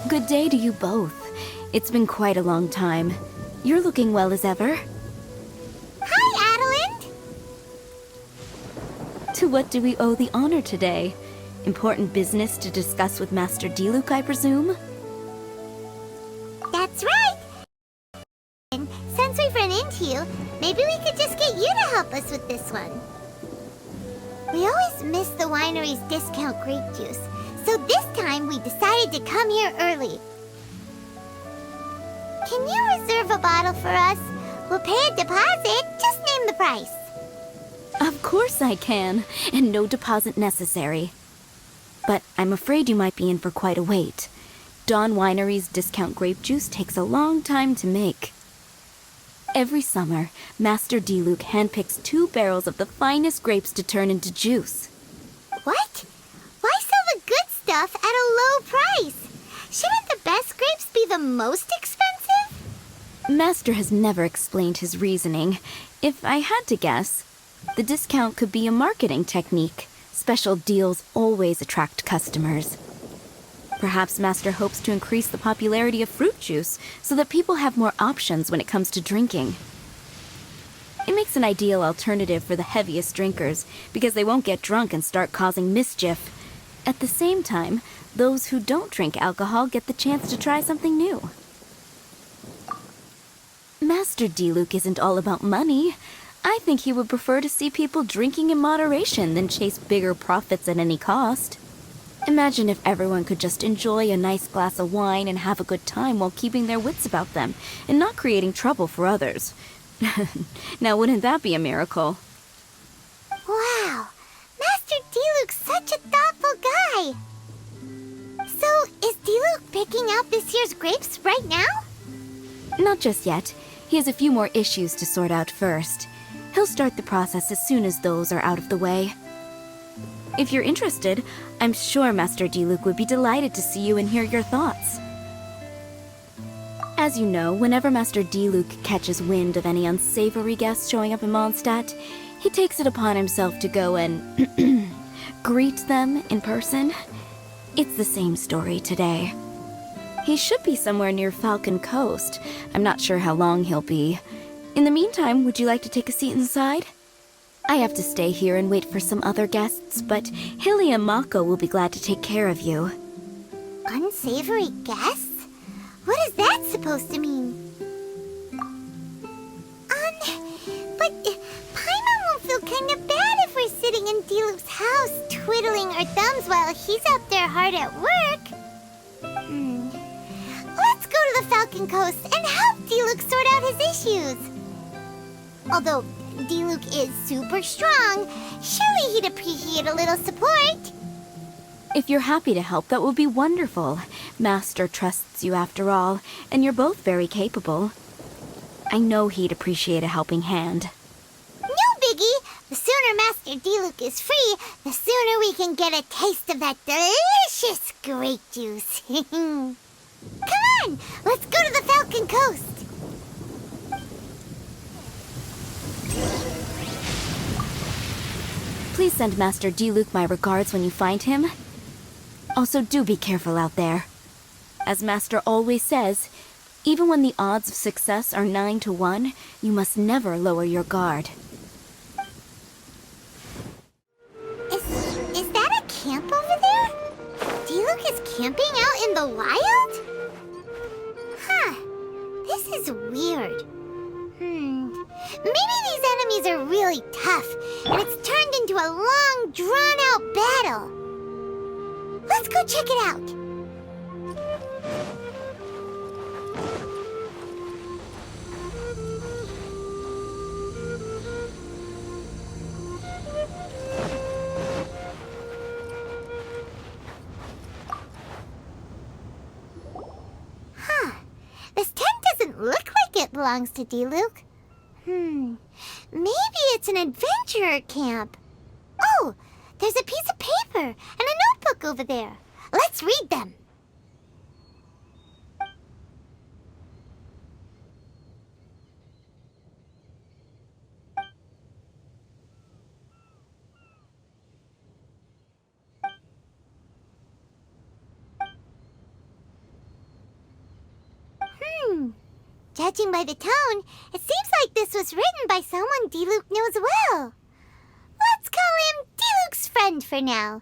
Good day to you both. It's been quite a long time. You're looking well as ever. Hi, Adelinde! To what do we owe the honor today? Important business to discuss with Master Diluc, I presume? That's right! And since we've run into you, maybe we could just get you to help us with this one. We always miss the winery's discount grape juice, so this time we decided to come here early. Can you reserve a bottle for us? We'll pay a deposit, just name the price. Of course I can, and no deposit necessary. But I'm afraid you might be in for quite a wait. Dawn Winery's discount grape juice takes a long time to make. Every summer, Master Diluc handpicks 2 barrels of the finest grapes to turn into juice. What? Why sell the good stuff at a low price? Shouldn't the best grapes be the most expensive? Master has never explained his reasoning. If I had to guess, the discount could be a marketing technique. Special deals always attract customers. Perhaps Master hopes to increase the popularity of fruit juice so that people have more options when it comes to drinking. It makes an ideal alternative for the heaviest drinkers because they won't get drunk and start causing mischief. At the same time, those who don't drink alcohol get the chance to try something new. Master Diluc isn't all about money. I think he would prefer to see people drinking in moderation than chase bigger profits at any cost. Imagine if everyone could just enjoy a nice glass of wine and have a good time while keeping their wits about them and not creating trouble for others. Now, wouldn't that be a miracle? Wow, Master Diluc's such a thoughtful guy. So, is Diluc picking out this year's grapes right now? Not just yet. He has a few more issues to sort out first. He'll start the process as soon as those are out of the way. If you're interested, I'm sure Master Diluc would be delighted to see you and hear your thoughts. As you know, whenever Master Diluc catches wind of any unsavory guests showing up in Mondstadt, he takes it upon himself to go and greet them in person. It's the same story today. He should be somewhere near Falcon Coast. I'm not sure how long he'll be. In the meantime, would you like to take a seat inside? I have to stay here and wait for some other guests, but Hilly and Mako will be glad to take care of you. Unsavory guests? What is that supposed to mean? But Paimon won't feel kind of bad if we're sitting in Diluc's house, twiddling our thumbs while he's out there hard at work. Let's go to the Falcon Coast and help Diluc sort out his issues. Although Diluc is super strong, surely he'd appreciate a little support. If you're happy to help, that would be wonderful. Master trusts you after all, and you're both very capable. I know he'd appreciate a helping hand. No biggie! The sooner Master Diluc is free, the sooner we can get a taste of that delicious grape juice. Come on! Let's go to the Falcon Coast! Please send Master Diluc my regards when you find him. Also, do be careful out there. As Master always says, even when the odds of success are 9 to 1, you must never lower your guard. Is that a camp over there? Diluc is camping out in the wild? Huh. This is weird. Maybe these enemies are really tough, and it's turned into a long, drawn-out battle. Let's go check it out. Huh. This tent doesn't look like it belongs to Diluc. Maybe it's an adventurer camp. Oh, there's a piece of paper and a notebook over there. Let's read them. Judging by the tone, it seems like this was written by someone Diluc knows well. Let's call him Diluc's friend for now.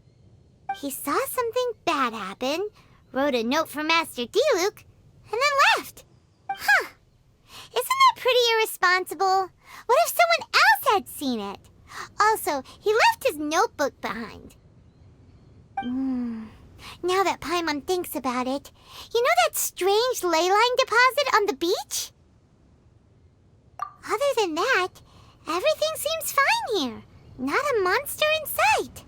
He saw something bad happen, wrote a note for Master Diluc, and then left. Huh. Isn't that pretty irresponsible? What if someone else had seen it? Also, he left his notebook behind. Now that Paimon thinks about it, you know that strange ley line deposit on the beach? Other than that, everything seems fine here. Not a monster in sight.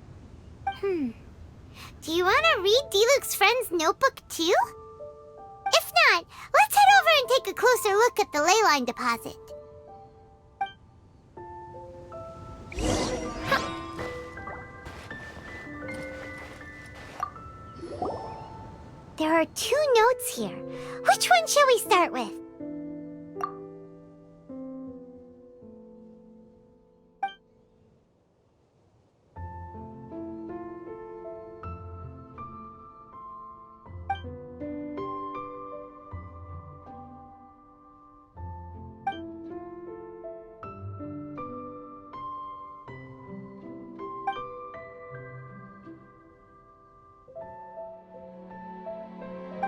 Do you want to read Diluc's friend's notebook too? If not, let's head over and take a closer look at the ley line deposit. There are 2 notes here. Which one shall we start with?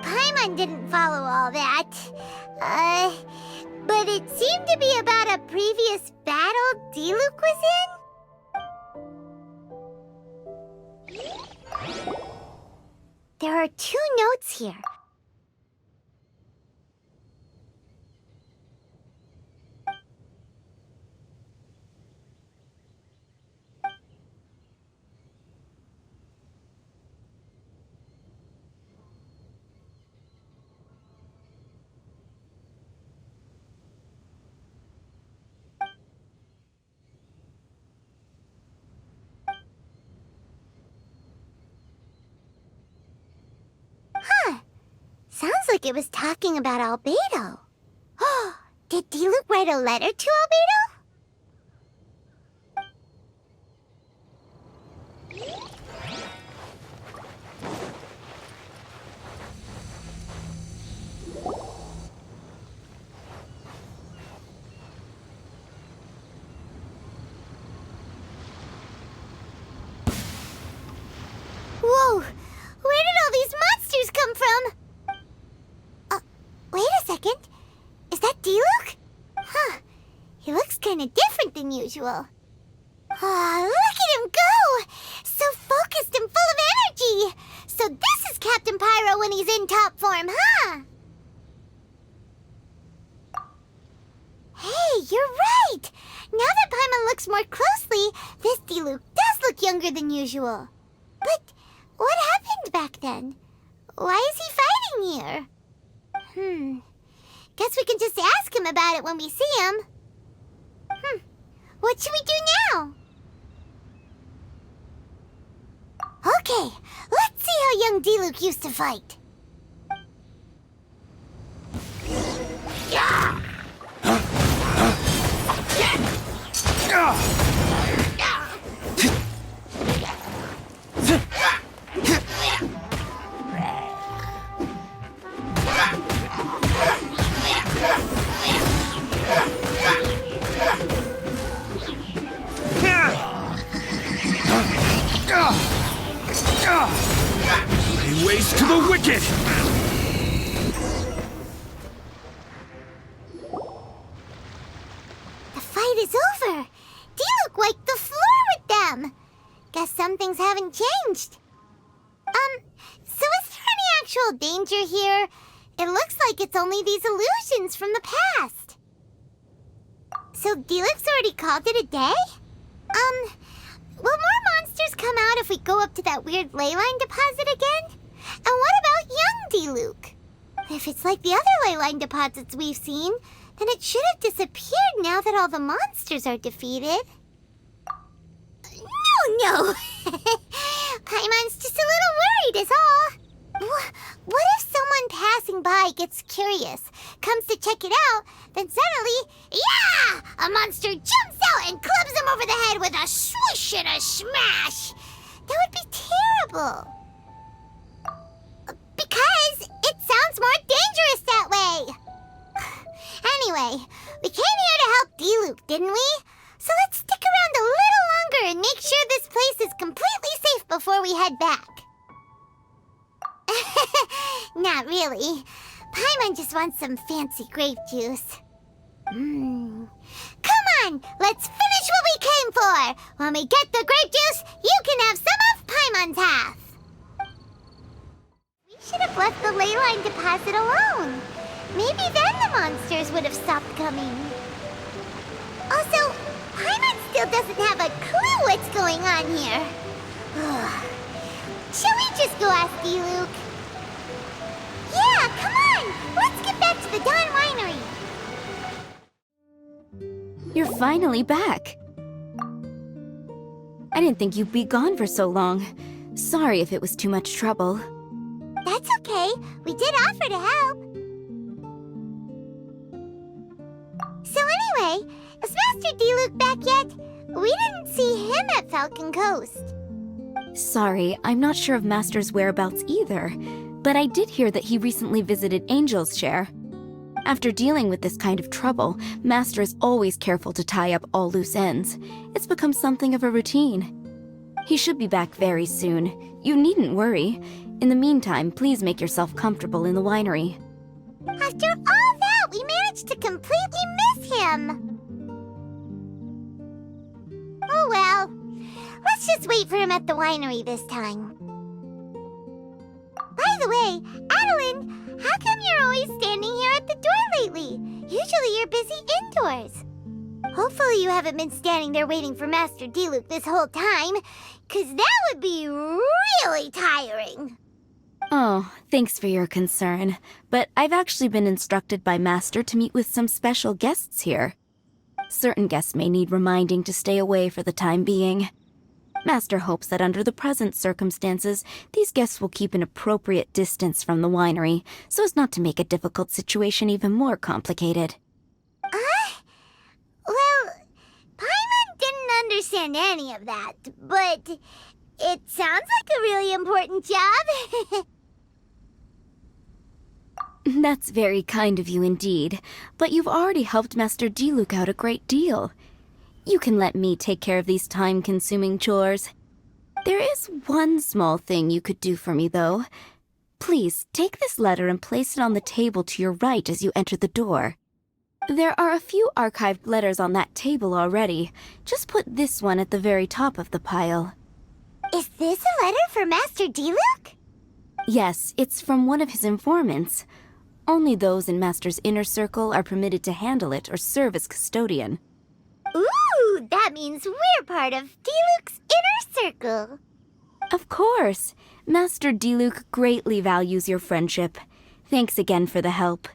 Paimon didn't follow all that. But it seemed to be about a previous battle Diluc was in? There are 2 notes here. Sounds like it was talking about Albedo. Oh, did Diluc write a letter to Albedo? Whoa! Where did all these monsters come from? Wait a second. Is that Diluc? Huh. He looks kind of different than usual. Ah, look at him go! So focused and full of energy! So this is Captain Pyro when he's in top form, huh? Hey, you're right! Now that Paimon looks more closely, this Diluc does look younger than usual. But what happened back then? Why is he fighting here? Guess we can just ask him about it when we see him. What should we do now? Okay, let's see how young Diluc used to fight. Lay waste to the wicked! The fight is over. Diluc wiped the floor with them. Guess some things haven't changed. So is there any actual danger here? It looks like it's only these illusions from the past. So Diluc's already called it a day? Will more monsters come out if we go up to that weird ley line deposit again? And what about young Diluc? If it's like the other ley line deposits we've seen, then it should have disappeared now that all the monsters are defeated. No! Paimon's just a little worried is all. What if someone passing by gets curious, comes to check it out, then suddenly, yeah! A monster jumps out and clubs him over the head with a swoosh and a smash! That would be terrible. Because it sounds more dangerous that way. And Anyway, we came here to help Diluc, didn't we? So let's stick around a little longer and make sure this place is completely safe before we head back. Not really. Paimon just wants some fancy grape juice. Come on, let's finish what we came for! When we get the grape juice, you can have some of Paimon's half! We should have left the ley line deposit alone. Maybe then the monsters would have stopped coming. Also, Paimon still doesn't have a clue what's going on here. Shall we just go ask Diluc? Yeah, come on! Let's get back to the Dawn Winery! You're finally back. I didn't think you'd be gone for so long. Sorry if it was too much trouble. That's okay. We did offer to help. So anyway, is Master Diluc back yet? We didn't see him at Falcon Coast. Sorry, I'm not sure of Master's whereabouts either, but I did hear that he recently visited Angel's Share. After dealing with this kind of trouble, Master is always careful to tie up all loose ends. It's become something of a routine. He should be back very soon. You needn't worry. In the meantime, please make yourself comfortable in the winery. After all that, we managed to completely miss him. Oh well. Let's just wait for him at the winery this time. By the way, Adelinde, how come you're always standing here at the door lately? Usually you're busy indoors. Hopefully you haven't been standing there waiting for Master Diluc this whole time, 'cause that would be really tiring. Oh, thanks for your concern, but I've actually been instructed by Master to meet with some special guests here. Certain guests may need reminding to stay away for the time being. Master hopes that under the present circumstances, these guests will keep an appropriate distance from the winery, so as not to make a difficult situation even more complicated. Well, Paimon didn't understand any of that, but it sounds like a really important job. That's very kind of you indeed, but you've already helped Master Diluc out a great deal. You can let me take care of these time-consuming chores. There is one small thing you could do for me, though. Please, take this letter and place it on the table to your right as you enter the door. There are a few archived letters on that table already. Just put this one at the very top of the pile. Is this a letter for Master Diluc? Yes, it's from one of his informants. Only those in Master's inner circle are permitted to handle it or serve as custodian. Ooh, that means we're part of Diluc's inner circle. Of course. Master Diluc greatly values your friendship. Thanks again for the help.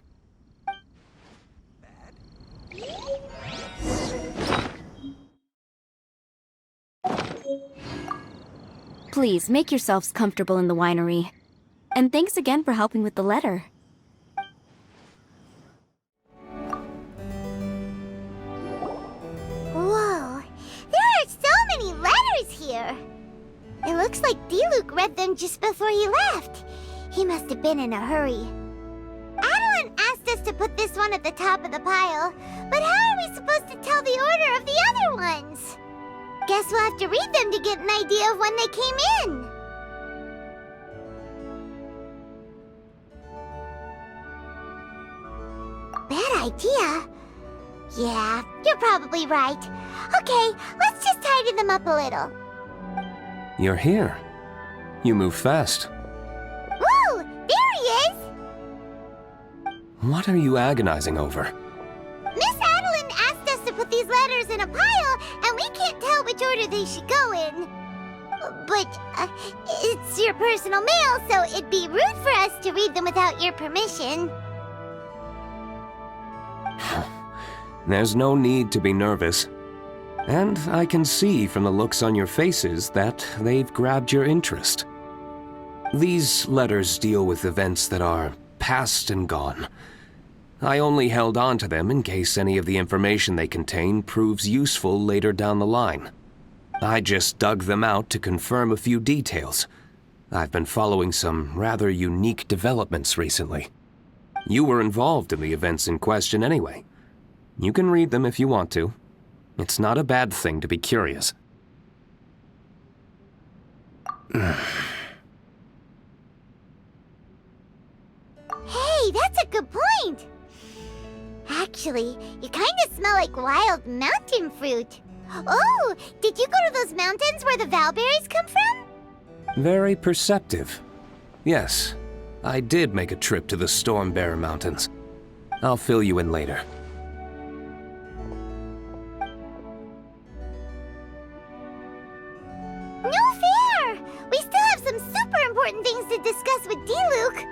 Please, make yourselves comfortable in the winery. And thanks again for helping with the letter. Whoa, there are so many letters here. It looks like Diluc read them just before he left. He must have been in a hurry. Adelinde asked us to put this one at the top of the pile, but how are we supposed to tell the order of the other ones? Guess we'll have to read them to get an idea of when they came in. Bad idea. Yeah, you're probably right. Okay, let's just tidy them up a little. You're here. You move fast. Woo! There he is! What are you agonizing over? Miss Adelinde asked us to put these letters in a pile, and we can't tell which order they should go in. But it's your personal mail, so it'd be rude for us to read them without your permission. There's no need to be nervous. And I can see from the looks on your faces that they've grabbed your interest. These letters deal with events that are past and gone. I only held on to them in case any of the information they contain proves useful later down the line. I just dug them out to confirm a few details. I've been following some rather unique developments recently. You were involved in the events in question anyway, You can read them if you want to. It's not a bad thing to be curious. Hey, that's a good point. Actually, you kind of smell like wild mountain fruit. Oh, did you go to those mountains where the valberries come from? Very perceptive. Yes, I did make a trip to the Stormbearer Mountains. I'll fill you in later. No fair! We still have some super important things to discuss with Diluc.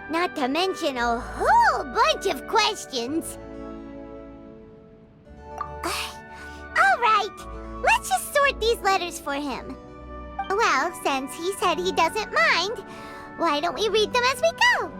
Not to mention a whole bunch of questions. Alright, let's just sort these letters for him. Well, since he said he doesn't mind, why don't we read them as we go?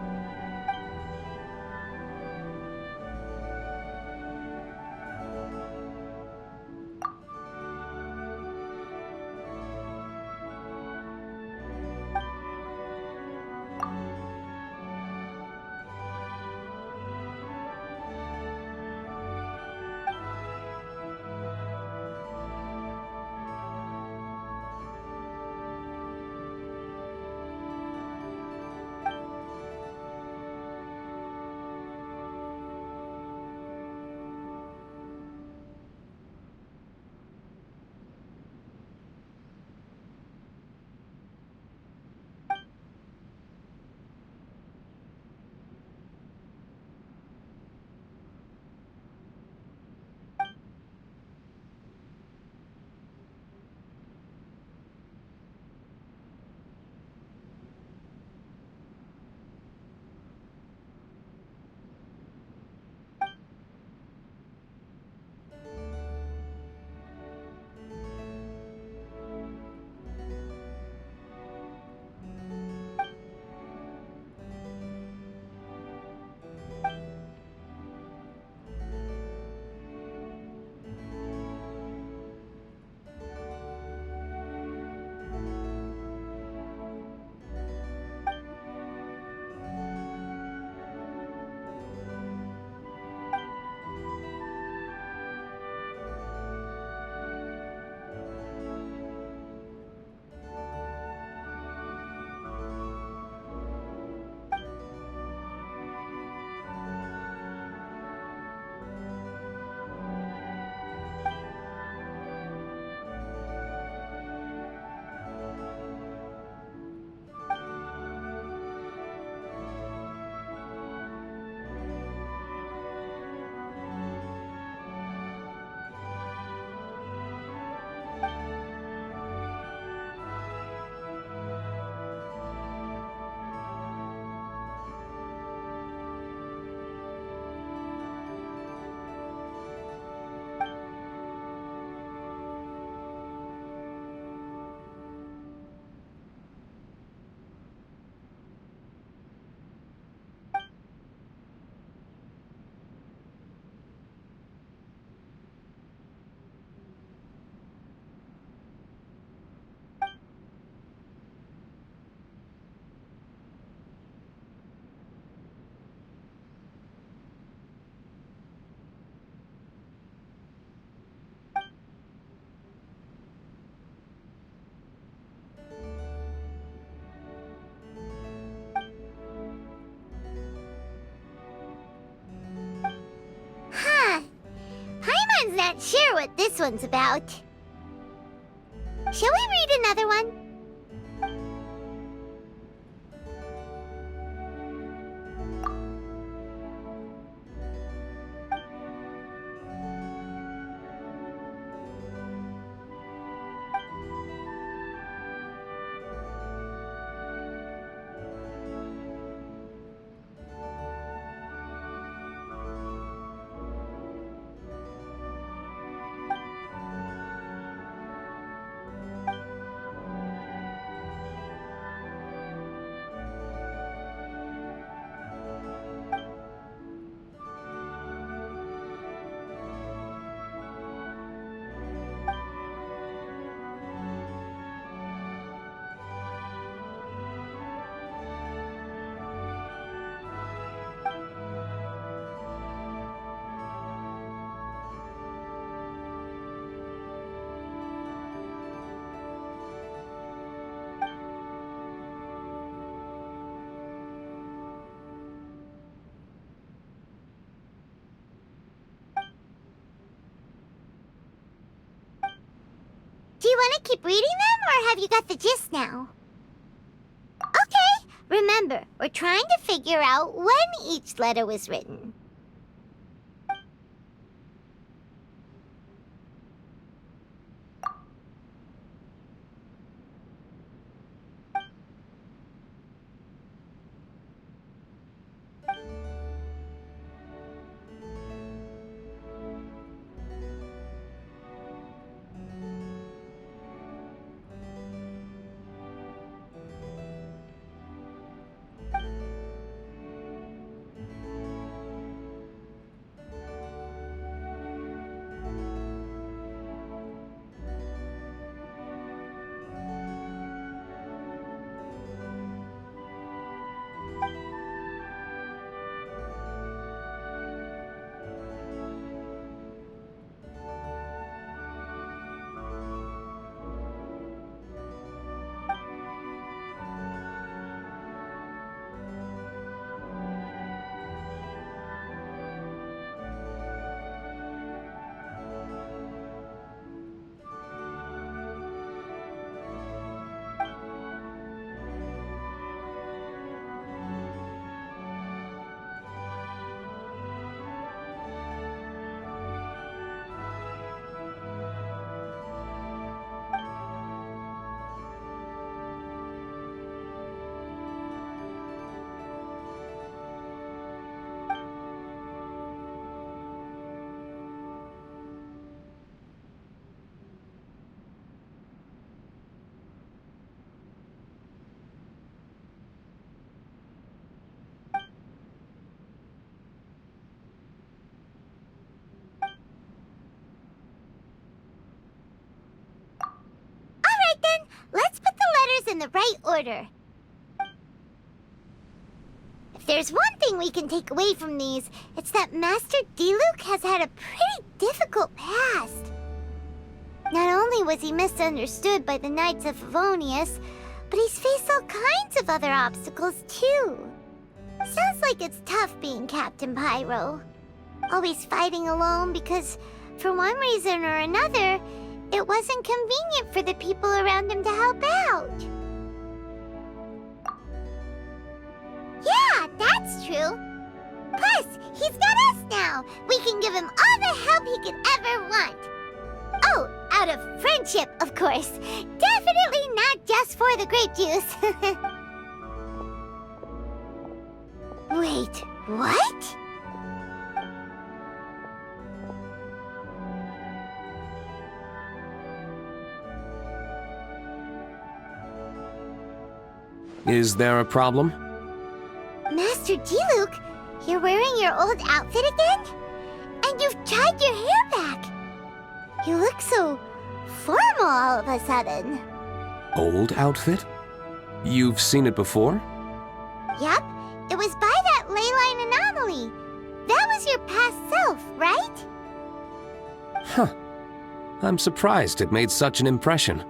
Not sure what this one's about. Shall we read another one? want to keep reading them, or have you got the gist now? Okay, remember, we're trying to figure out when each letter was written. Let's put the letters in the right order. If there's one thing we can take away from these, it's that Master Diluc has had a pretty difficult past. Not only was he misunderstood by the Knights of Favonius, but he's faced all kinds of other obstacles too. Sounds like it's tough being Captain Pyro. Always fighting alone because, for one reason or another, it wasn't convenient for the people around him to help out. Yeah, that's true. Plus, he's got us now. We can give him all the help he could ever want. Oh, out of friendship, of course. Definitely not just for the grape juice. Wait, what? Is there a problem? Master Diluc, you're wearing your old outfit again? And you've tied your hair back. You look so formal all of a sudden. Old outfit? You've seen it before? Yep, it was by that leyline anomaly. That was your past self, right? Huh. I'm surprised it made such an impression.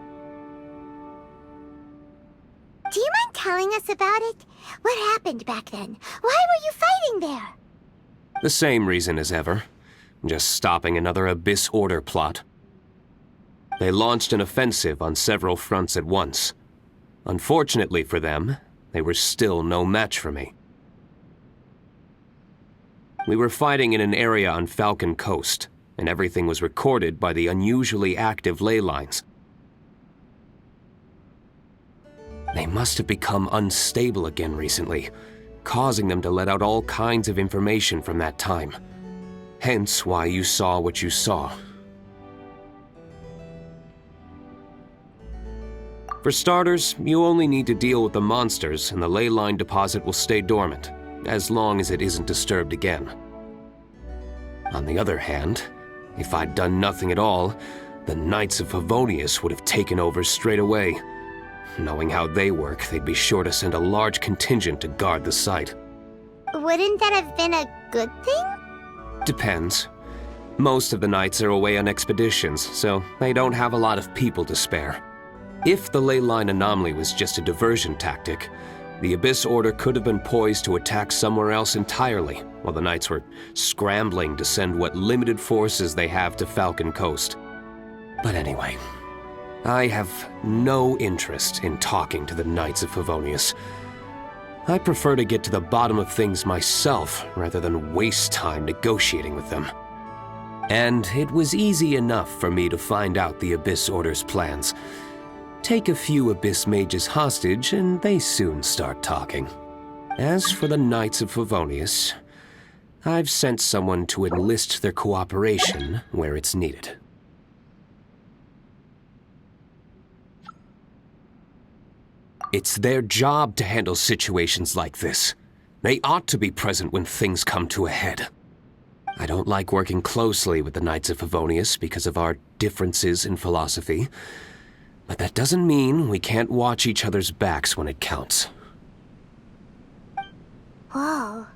Do you mind telling us about it? What happened back then? Why were you fighting there? The same reason as ever. Just stopping another Abyss Order plot. They launched an offensive on several fronts at once. Unfortunately for them, they were still no match for me. We were fighting in an area on Falcon Coast, and everything was recorded by the unusually active ley lines. They must have become unstable again recently, causing them to let out all kinds of information from that time. Hence why you saw what you saw. For starters, you only need to deal with the monsters and the ley line deposit will stay dormant, as long as it isn't disturbed again. On the other hand, if I'd done nothing at all, the Knights of Favonius would have taken over straight away. Knowing how they work, they'd be sure to send a large contingent to guard the site. Wouldn't that have been a good thing? Depends. Most of the Knights are away on expeditions, so they don't have a lot of people to spare. If the ley line anomaly was just a diversion tactic, the Abyss Order could have been poised to attack somewhere else entirely, while the Knights were scrambling to send what limited forces they have to Falcon Coast. But anyway, I have no interest in talking to the Knights of Favonius. I prefer to get to the bottom of things myself rather than waste time negotiating with them. And it was easy enough for me to find out the Abyss Order's plans. Take a few Abyss mages hostage and they soon start talking. As for the Knights of Favonius, I've sent someone to enlist their cooperation where it's needed. It's their job to handle situations like this. They ought to be present when things come to a head. I don't like working closely with the Knights of Favonius because of our differences in philosophy, but that doesn't mean we can't watch each other's backs when it counts. Whoa.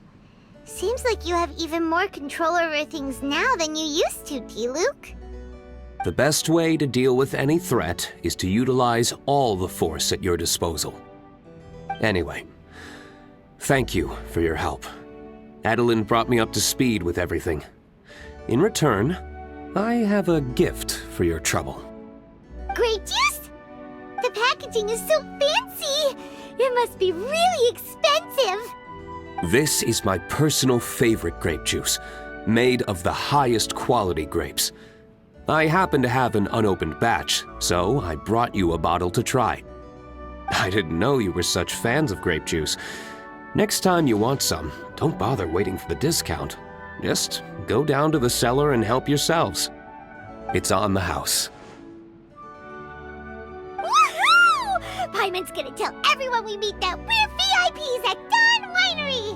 Seems like you have even more control over things now than you used to, Diluc. The best way to deal with any threat is to utilize all the force at your disposal. Anyway, thank you for your help. Adelinde brought me up to speed with everything. In return, I have a gift for your trouble. Grape juice? The packaging is so fancy! It must be really expensive! This is my personal favorite grape juice, made of the highest quality grapes. I happen to have an unopened batch, so I brought you a bottle to try. I didn't know you were such fans of grape juice. Next time you want some, don't bother waiting for the discount. Just go down to the cellar and help yourselves. It's on the house. Woohoo! Paimon's gonna tell everyone we meet that we're VIPs at Dawn Winery!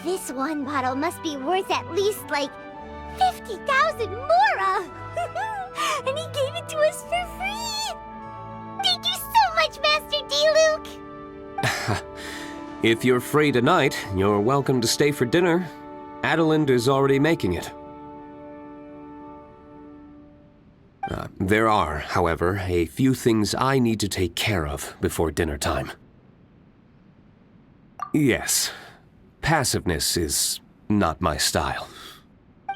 This one bottle must be worth at least, like, 50,000 mora! And he gave it to us for free! Thank you so much, Master Diluc! If you're free tonight, you're welcome to stay for dinner. Adelinde is already making it. There are, however, a few things I need to take care of before dinner time. Yes, passiveness is not my style.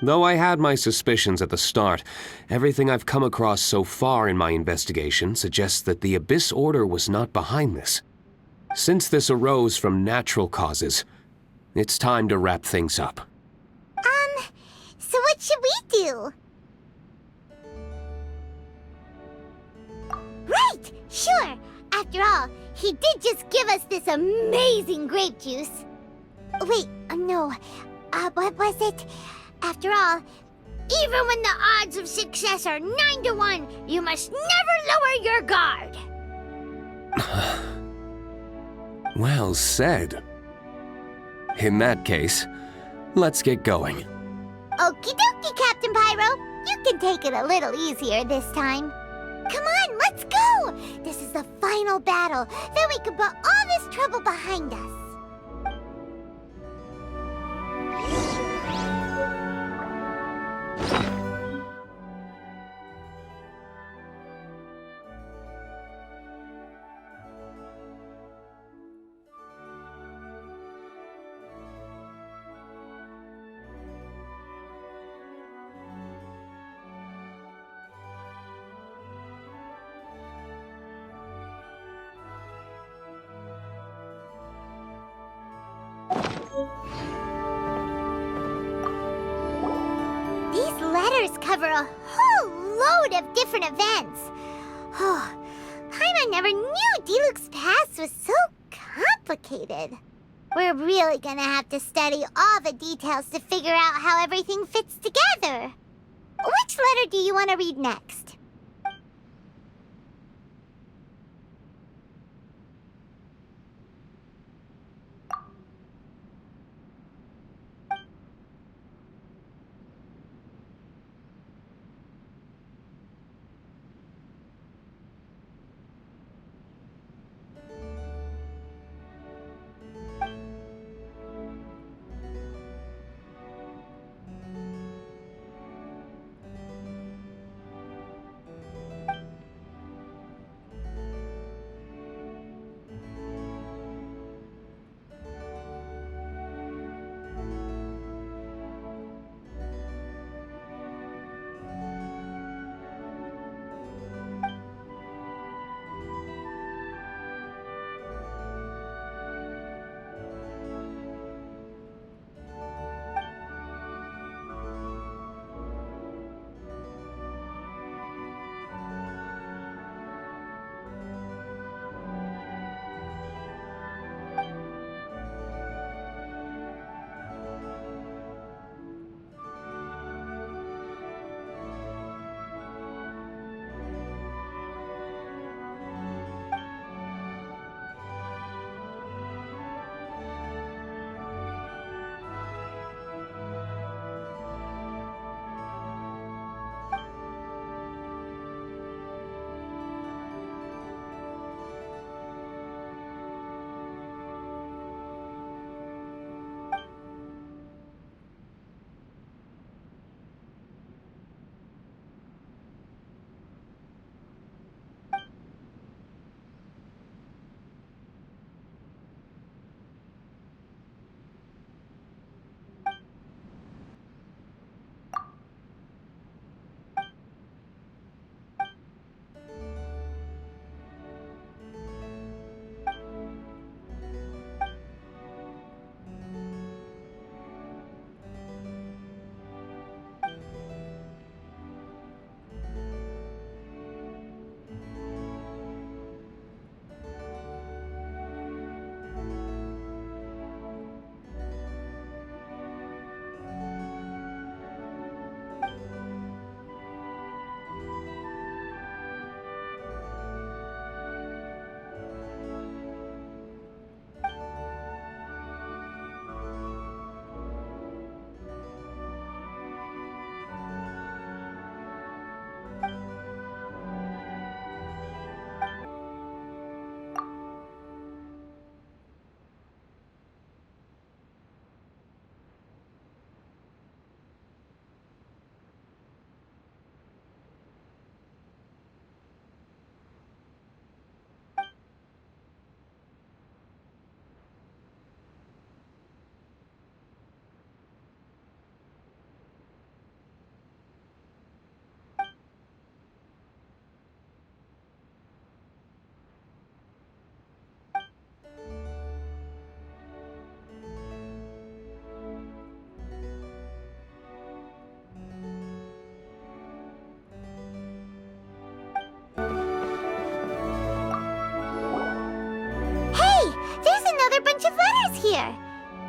Though I had my suspicions at the start, everything I've come across so far in my investigation suggests that the Abyss Order was not behind this. Since this arose from natural causes, it's time to wrap things up. So what should we do? Right! Sure! After all, he did just give us this amazing grape juice. Wait, no. What was it? After all, even when the odds of success are 9 to 1, you must never lower your guard. Well said. In that case, let's get going. Okie dokie, Captain Pyro. You can take it a little easier this time. Come on, let's go! This is the final battle. Then we can put all this trouble behind us. These letters cover a whole load of different events. Oh, Paimon never knew Diluc's past was so complicated. We're really gonna have to study all the details to figure out how everything fits together. Which letter do you want to read next?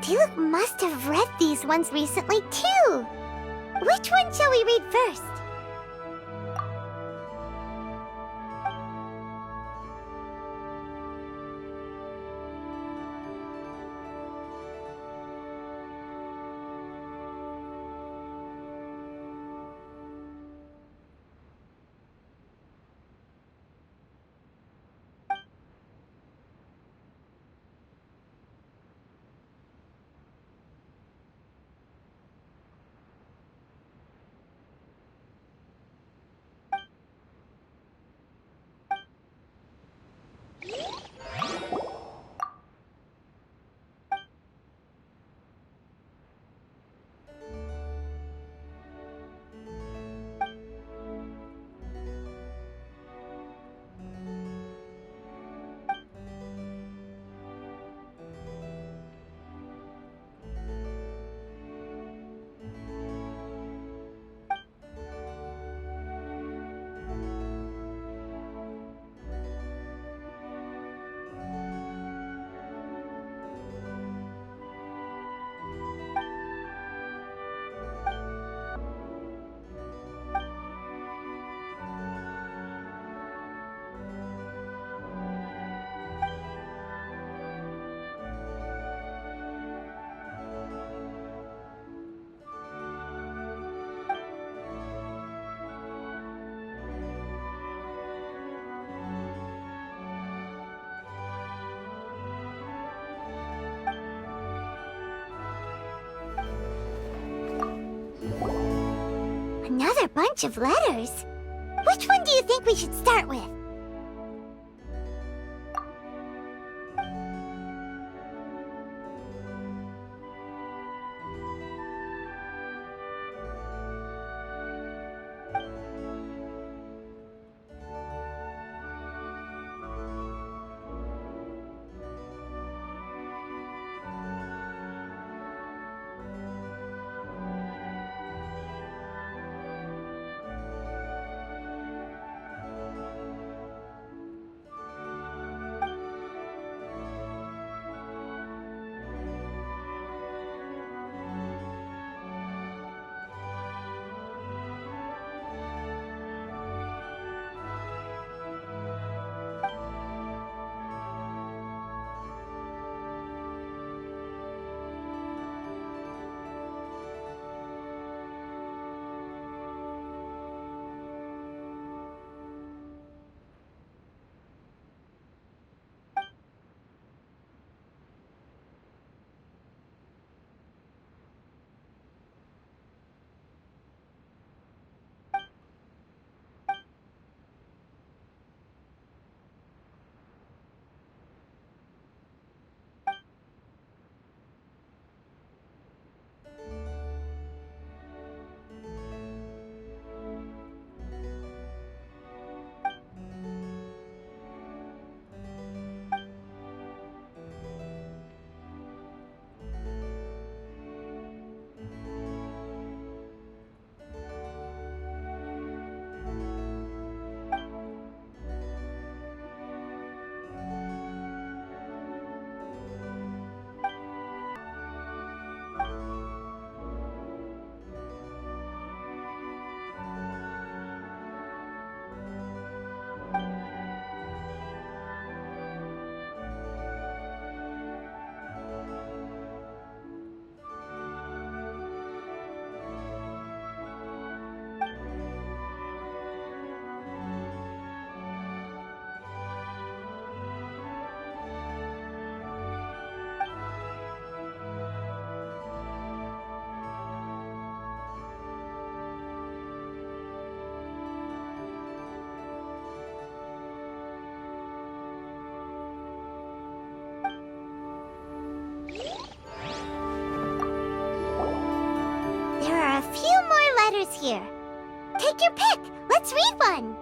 Diluc must have read these ones recently, too. Which one shall we read first? Another bunch of letters. Which one do you think we should start with? Here. Take your pick. Let's read one.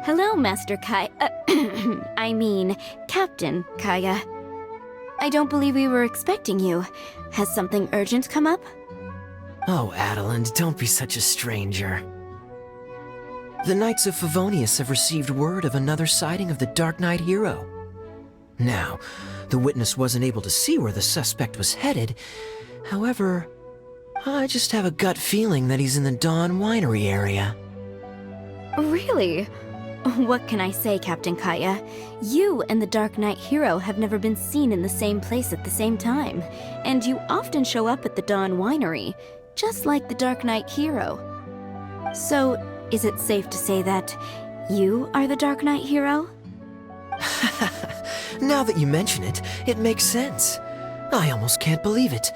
Hello, Master I mean, Captain Kaeya. I don't believe we were expecting you. Has something urgent come up? Oh, Adelinde, don't be such a stranger. The Knights of Favonius have received word of another sighting of the Darknight hero. Now, the witness wasn't able to see where the suspect was headed. However, I just have a gut feeling that he's in the Dawn Winery area. Really? What can I say, Captain Kaeya? You and the Darknight hero have never been seen in the same place at the same time, and you often show up at the Dawn Winery, just like the Darknight hero. So, is it safe to say that you are the Darknight hero? Now that you mention it, it makes sense. I almost can't believe it.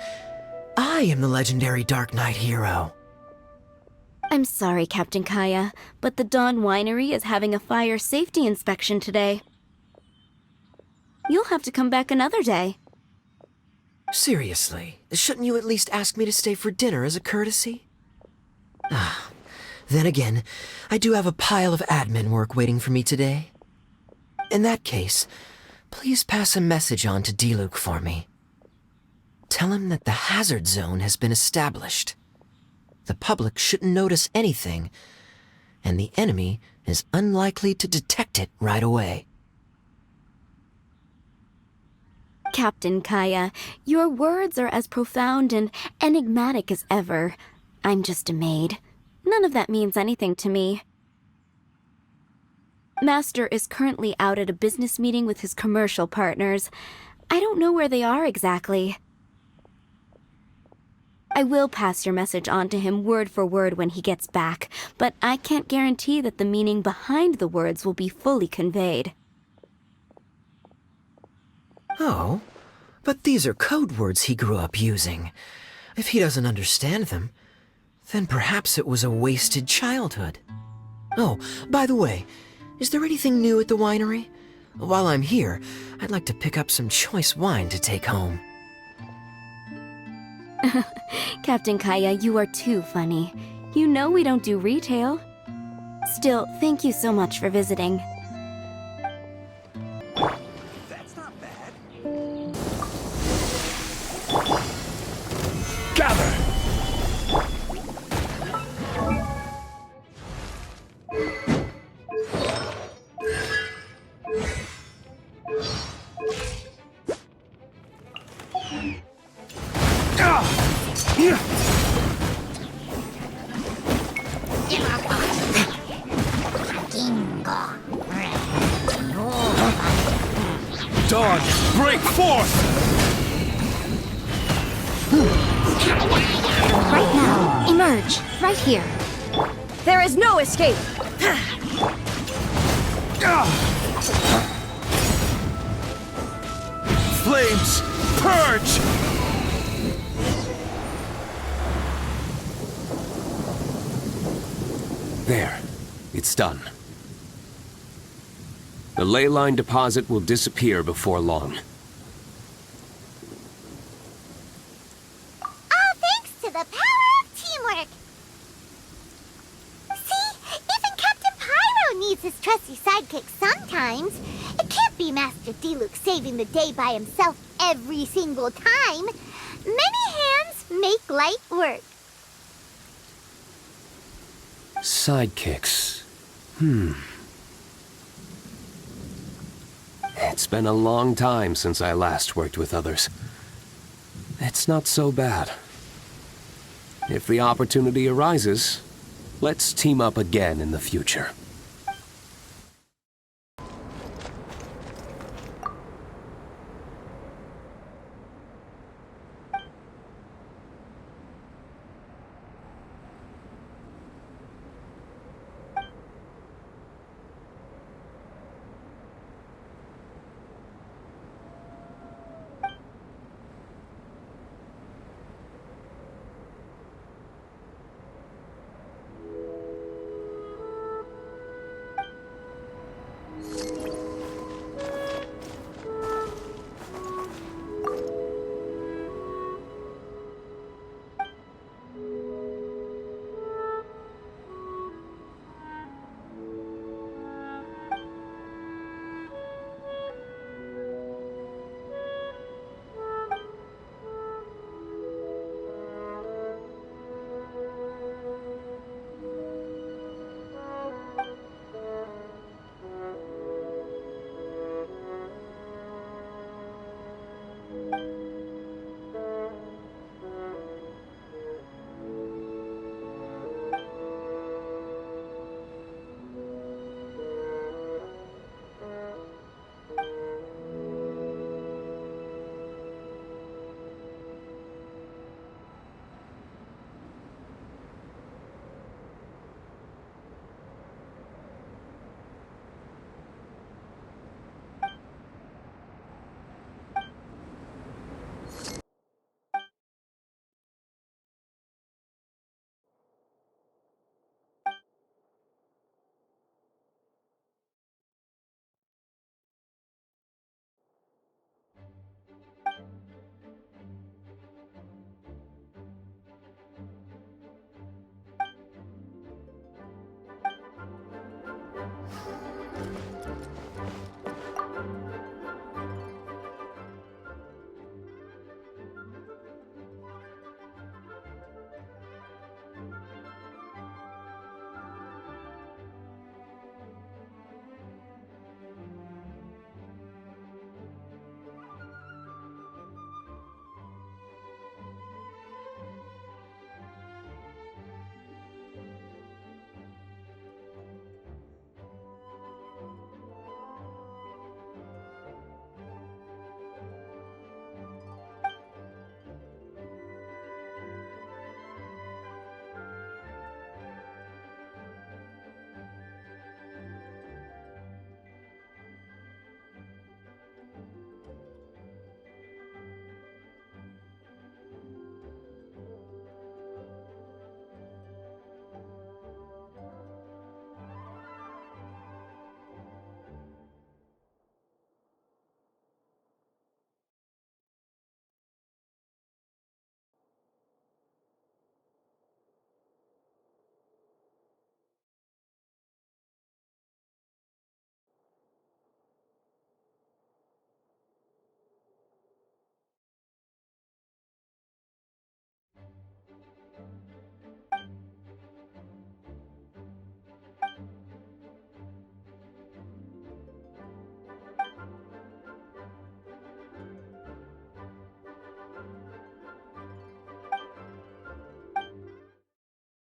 I am the legendary Darknight hero. I'm sorry, Captain Kaeya, but the Dawn Winery is having a fire safety inspection today. You'll have to come back another day. Seriously, shouldn't you at least ask me to stay for dinner as a courtesy? Then again, I do have a pile of admin work waiting for me today. In that case, please pass a message on to Diluc for me. Tell him that the hazard zone has been established. The public shouldn't notice anything, and the enemy is unlikely to detect it right away. Captain Kaeya, your words are as profound and enigmatic as ever. I'm just a maid. None of that means anything to me. Master is currently out at a business meeting with his commercial partners. I don't know where they are exactly. I will pass your message on to him word for word when he gets back, but I can't guarantee that the meaning behind the words will be fully conveyed. Oh, but these are code words he grew up using. If he doesn't understand them, then perhaps it was a wasted childhood. Oh, by the way, is there anything new at the winery? While I'm here, I'd like to pick up some choice wine to take home. Captain Kaeya, you are too funny. You know we don't do retail. Still, thank you so much for visiting. That's not bad. Gather! Dawn, break forth! Right now, emerge. Right here. There is no escape! Flames, purge! There. It's done. The ley line deposit will disappear before long. All thanks to the power of teamwork. See, even Captain Pyro needs his trusty sidekick sometimes. It can't be Master Diluc saving the day by himself every single time. Many hands make light work. Sidekicks. It's been a long time since I last worked with others. It's not so bad. If the opportunity arises, let's team up again in the future.